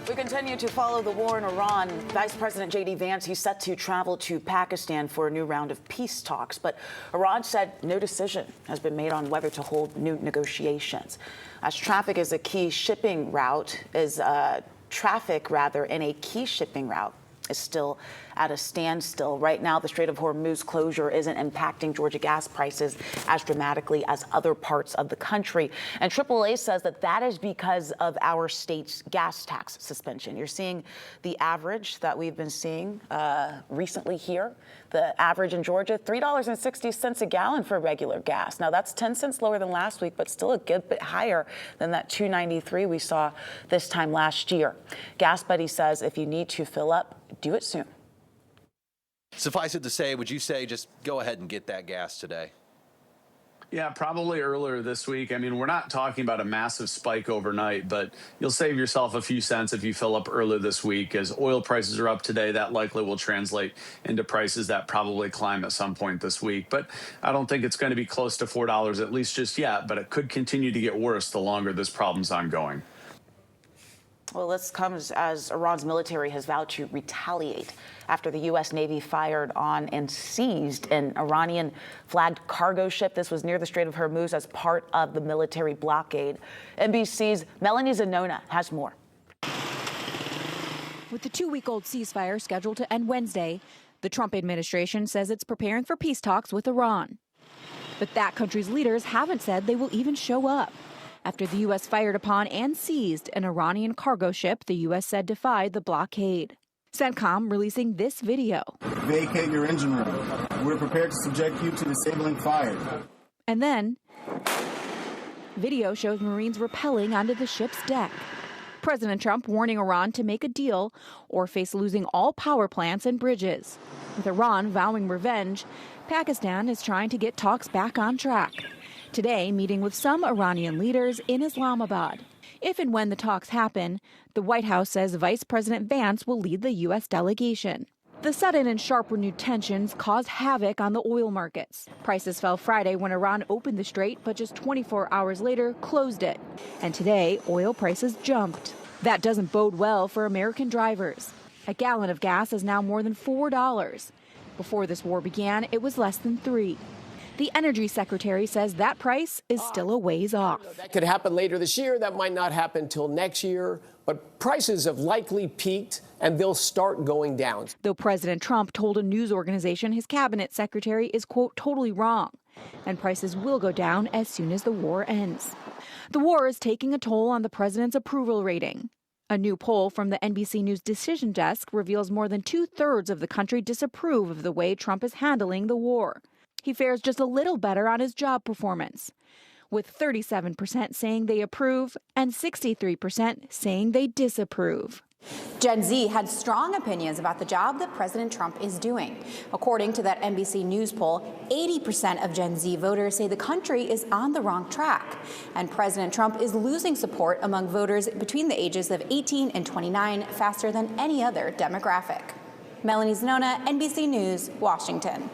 We continue to follow the war in Iran. Vice President J.D. Vance, he's set to travel to Pakistan for a new round of peace talks. But Iran said no decision has been made on whether to hold new negotiations. As traffic is a key shipping route, in a key shipping route is still at a standstill. Right now, the Strait of Hormuz closure isn't impacting Georgia gas prices as dramatically as other parts of the country. And AAA says that is because of our state's gas tax suspension. You're seeing the average that we've been seeing recently here. The average in Georgia, $3.60 a gallon for regular gas. Now, that's 10 cents lower than last week, but still a good bit higher than that $2.93 we saw this time last year. Gas Buddy says if you need to fill up, do it soon. Suffice it to say, would you say just go ahead and get that gas today? Yeah, probably earlier this week. I mean, we're not talking about a massive spike overnight, but you'll save yourself a few cents if you fill up earlier this week. As oil prices are up today, that likely will translate into prices that probably climb at some point this week. But I don't think it's going to be close to $4 at least just yet, but it could continue to get worse the longer this problem's ongoing. Well, this comes as Iran's military has vowed to retaliate after the U.S. Navy fired on and seized an Iranian-flagged cargo ship. This was near the Strait of Hormuz as part of the military blockade. NBC's Melanie Zanona has more. With the 2-week-old ceasefire scheduled to end Wednesday, the Trump administration says it's preparing for peace talks with Iran. But that country's leaders haven't said they will even show up after the U.S. fired upon and seized an Iranian cargo ship the U.S. said defied the blockade. CENTCOM releasing this video. Vacate your engine room. We're prepared to subject you to disabling fire. And then, video shows Marines rappelling onto the ship's deck. President Trump warning Iran to make a deal or face losing all power plants and bridges. With Iran vowing revenge, Pakistan is trying to get talks back on track. Today, meeting with some Iranian leaders in Islamabad. If and when the talks happen, the White House says Vice President Vance will lead the U.S. delegation. The sudden and sharp renewed tensions caused havoc on the oil markets. Prices fell Friday when Iran opened the strait, but just 24 hours later closed it. And today, oil prices jumped. That doesn't bode well for American drivers. A gallon of gas is now more than $4. Before this war began, it was less than $3. The Energy Secretary says that price is still a ways off. That could happen later this year. That might not happen till next year. But prices have likely peaked, and they'll start going down. Though President Trump told a news organization his cabinet secretary is, quote, totally wrong, and prices will go down as soon as the war ends. The war is taking a toll on the president's approval rating. A new poll from the NBC News Decision Desk reveals more than 2/3 of the country disapprove of the way Trump is handling the war. He fares just a little better on his job performance, with 37% saying they approve and 63% saying they disapprove. Gen Z had strong opinions about the job that President Trump is doing. According to that NBC News poll, 80% of Gen Z voters say the country is on the wrong track, and President Trump is losing support among voters between the ages of 18 and 29 faster than any other demographic. Melanie Zanona, NBC News, Washington.